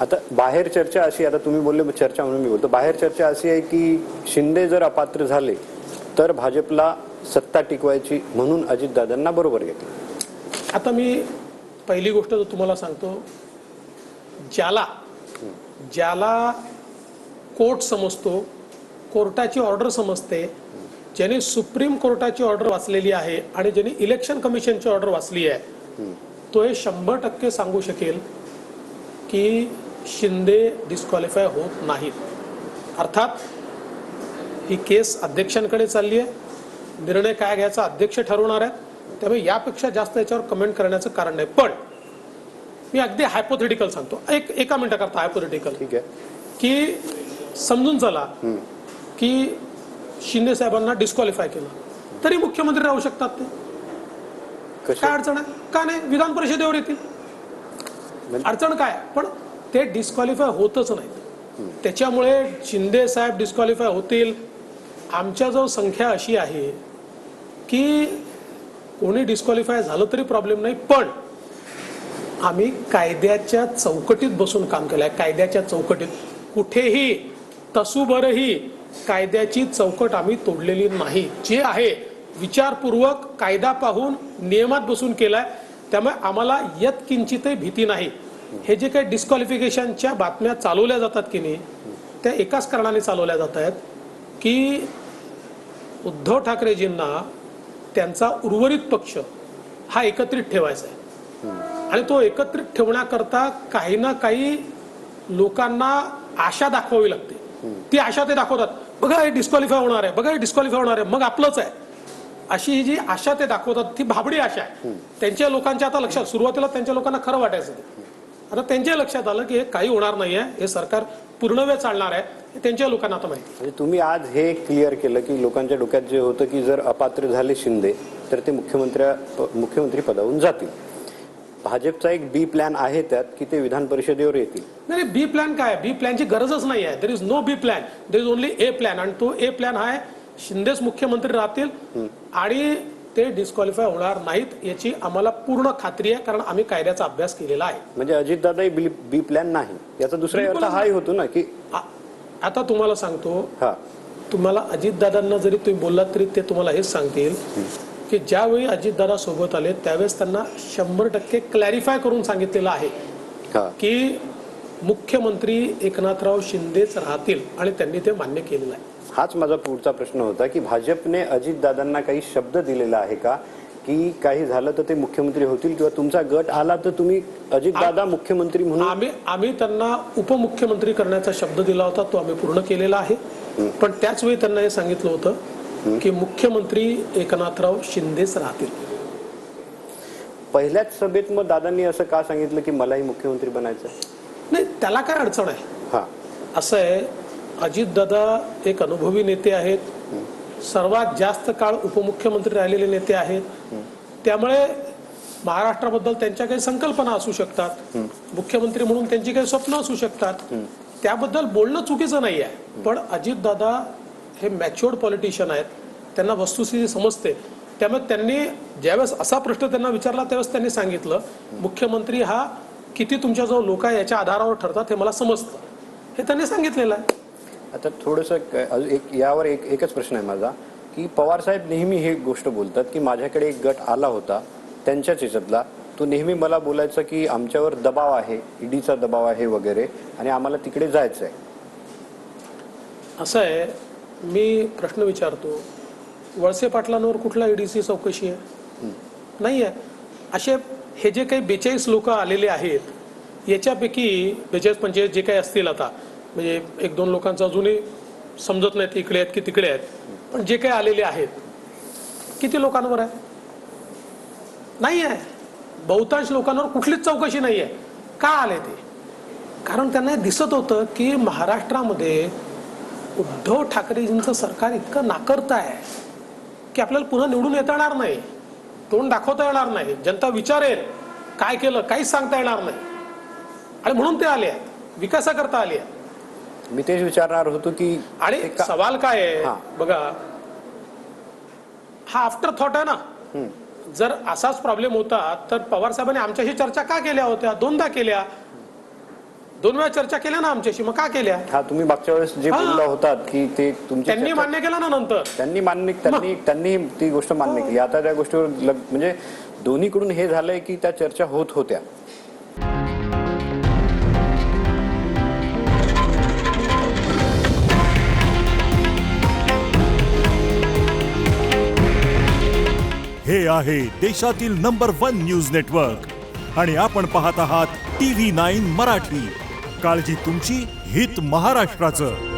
आता बाहेर चर्चा अशी, आता तुम्ही बोलले चर्चा म्हणून मी बोलतो, बाहेर चर्चा अशी आहे की शिंदे जर अपात्र झाले तर भाजपला सत्ता टिकवायची म्हणून अजितदादांना बरोबर घेतलं. आता मी पहिली गोष्ट तुम्हाला सांगतो, ज्याला कोर्ट समजतो, कोर्टाची ऑर्डर समजते, ज्याने सुप्रीम कोर्टाची ऑर्डर वाचलेली आहे आणि ज्याने इलेक्शन कमिशनची ऑर्डर वाचली आहे, तो हे 100% सांगू शकेल की शिंदे डिस्क्वालिफाय होत नाहीत. अर्थात ही केस अध्यक्षांकडे चालली आहे, निर्णय काय घ्यायचा अध्यक्ष ठरवणार आहेत, त्यामुळे यापेक्षा जास्त याच्यावर कमेंट करण्याचं कारण नाही. पण मी अगदी हायपोथेटिकल सांगतो, एका मिनिटाकरता हायपोथेटिकल, ठीक आहे, की समजून चला की शिंदे साहेबांना डिस्क्वालिफाय केलं तरी मुख्यमंत्री राहू शकतात. ते काय अडचण आहे? का नाही, विधान परिषदेवर येतील, अडचण काय? पण ते डिस्क्वालिफाय होतच नाही. त्याच्यामुळे शिंदे साहेब डिस्क्वालिफाय होतील. आमच्याजवळ संख्या अशी आहे की कोणी डिस्क्वालिफाय झालं तरी प्रॉब्लेम नाही, पण आम्ही कायद्याच्या चौकटीत बसून काम केलंय. कायद्याच्या चौकटीत कुठेही तसूभरही कायद्याची चौकट आम्ही तोडलेली नाही. जे आहे विचारपूर्वक कायदा पाहून नियमात बसून केलाय. त्यामुळे आम्हाला यत्किंचितही भीती नाही. हे जे काही डिस्क्वालिफिकेशनच्या बातम्या चालवल्या जातात की नाही, त्या एकाच कारणाने चालवल्या जात आहेत की उद्धव ठाकरेजींना त्यांचा उर्वरित पक्ष हा एकत्रित ठेवायचा आहे आणि तो एकत्रित ठेवण्याकरता काही ना काही लोकांना आशा दाखवावी लागते. ती आशा ते दाखवतात, बघा हे डिस्क्वालिफाय होणार आहे, बघा हे डिस्क्वालिफाय होणार आहे, मग आपलंच आहे, अशी ही जी आशा ते दाखवतात ती भाबडी आशा आहे. त्यांच्या लोकांच्या आता लक्षात, सुरुवातीला त्यांच्या लोकांना खरं वाटायचं, आता त्यांच्या लक्षात आलं की हे काही होणार नाहीये, हे सरकार पूर्ण वेळ चालणार आहे, हे त्यांच्या लोकांना आता माहिती. म्हणजे तुम्ही आज हे क्लिअर केलं की लोकांच्या डोक्यात जे होतं की जर अपात्र झाले शिंदे तर ते मुख्यमंत्री पदावरून जातील. भाजपचा एक बी प्लॅन आहे त्यात की ते विधान परिषदेवर येतील. नाही, बी प्लॅन काय? बी प्लॅनची गरजच नाही आहे. There is no B plan, there is only a plan. आणि तो ए प्लॅन आहे शिंदेच मुख्यमंत्री राहतील आणि ते डिस्क्वालिफाय होणार नाहीत याची आम्हाला पूर्ण खात्री आहे, कारण आम्ही कायद्याचा अभ्यास केलेला आहे. म्हणजे अजितदादा बी प्लॅन नाही याचा दुसरा अर्थ हाही होतो ना की आता तुम्हाला सांगतो, हा तुम्हाला अजितदादांना जरी तुम्ही बोललात तरी ते तुम्हाला हेच सांगतील की ज्यावेळी अजितदादा सोबत आले त्यावेळेस त्यांना 100% क्लॅरिफाय करून सांगितलेलं आहे की मुख्यमंत्री एकनाथराव शिंदेच राहतील आणि त्यांनी ते मान्य केलेलं आहे. हाच माझा पुढचा प्रश्न होता की भाजपने अजितदादांना काही शब्द दिलेला आहे का की काही झालं तर ते मुख्यमंत्री होतील किंवा तुमचा गट आला तर तुम्ही अजितदादा मुख्यमंत्री म्हणून? आम्ही त्यांना उपमुख्यमंत्री करण्याचा शब्द दिला होता, तो आम्ही पूर्ण केलेला आहे. पण त्याच वेळी त्यांना हे सांगितलं होतं की मुख्यमंत्री एकनाथराव शिंदेच राहतील. पहिल्याच सभेत मग दादांनी असं का सांगितलं की मलाही मुख्यमंत्री बनायचं? नाही, त्याला काय अडचण आहे? हा, असं आहे, अजितदादा एक अनुभवी नेते आहेत, सर्वात जास्त काळ उपमुख्यमंत्री राहिलेले नेते आहेत. त्यामुळे महाराष्ट्राबद्दल त्यांच्या काही संकल्पना असू शकतात, मुख्यमंत्री म्हणून त्यांची काही स्वप्न असू शकतात, त्याबद्दल बोलणं चुकीचं नाही आहे. पण अजितदादा हे मॅच्युअर्ड पॉलिटिशियन आहेत, त्यांना वस्तुस्थिती समजते. त्यामुळे त्यांनी ज्यावेळेस असा प्रश्न त्यांना विचारला त्यावेळेस त्यांनी सांगितलं मुख्यमंत्री हा किती तुमच्याजवळ लोक आहे याच्या आधारावर ठरतात, हे मला समजतं, हे त्यांनी सांगितलेलं आहे. आता थोडंसं यावर एकच प्रश्न आहे माझा की पवार साहेब नेहमी हे गोष्ट बोलतात की माझ्याकडे एक गट आला होता त्यांच्याच याच्यातला, तो नेहमी मला बोलायचा की आमच्यावर दबाव आहे, ईडीचा दबाव आहे वगैरे आणि आम्हाला तिकडे जायचं आहे. असं आहे, मी प्रश्न विचारतो, वळसे पाटलांवर कुठला ईडीची चौकशी आहे? नाही आहे. असे हे जे काही 42 लोक आलेले आहेत याच्यापैकी 42-45 जे काही असतील, आता म्हणजे 1-2 लोकांचं अजूनही समजत नाहीत इकडे आहेत की तिकडे आहेत, पण जे काही आलेले आहेत किती लोकांवर आहे? नाही आहे. बहुतांश लोकांवर कुठलीच चौकशी नाही आहे. का आले ते? कारण त्यांना दिसत होतं की महाराष्ट्रामध्ये उद्धव ठाकरेजींचं सरकार इतकं नाकर्त आहे की आपल्याला पुन्हा निवडून येता येणार नाही, तोंड दाखवता येणार नाही, जनता विचारेल काय केलं काहीच सांगता येणार नाही, आणि म्हणून ते आले आहेत, विकासाकरता आले आहेत. मी तेच विचारणार होतो की आणि सवाल काय आहे बघा, हा आफ्टर थॉट आहे ना. जर असाच प्रॉब्लेम होता तर पवार साहेबांनी आमच्याशी चर्चा का केल्या होत्या? 2दा केल्या. 2 वेळा चर्चा केल्या ना आमच्याशी, मग का केल्या? हा तुम्ही मागच्या वेळेस जे हा. बोलला होतात की ते तुमची त्यांनी चर्चा- मान्य केलं ना नंतर. त्यांनी ती गोष्ट मान्य केली. आता त्या गोष्टीवर म्हणजे दोन्हीकडून हे झालंय की त्या चर्चा होत होत्या. हे आहे देशातील नंबर 1 न्यूज नेटवर्क आणि आपण पाहत आहात TV9 मराठी. काळजी तुमची, हित महाराष्ट्राचं.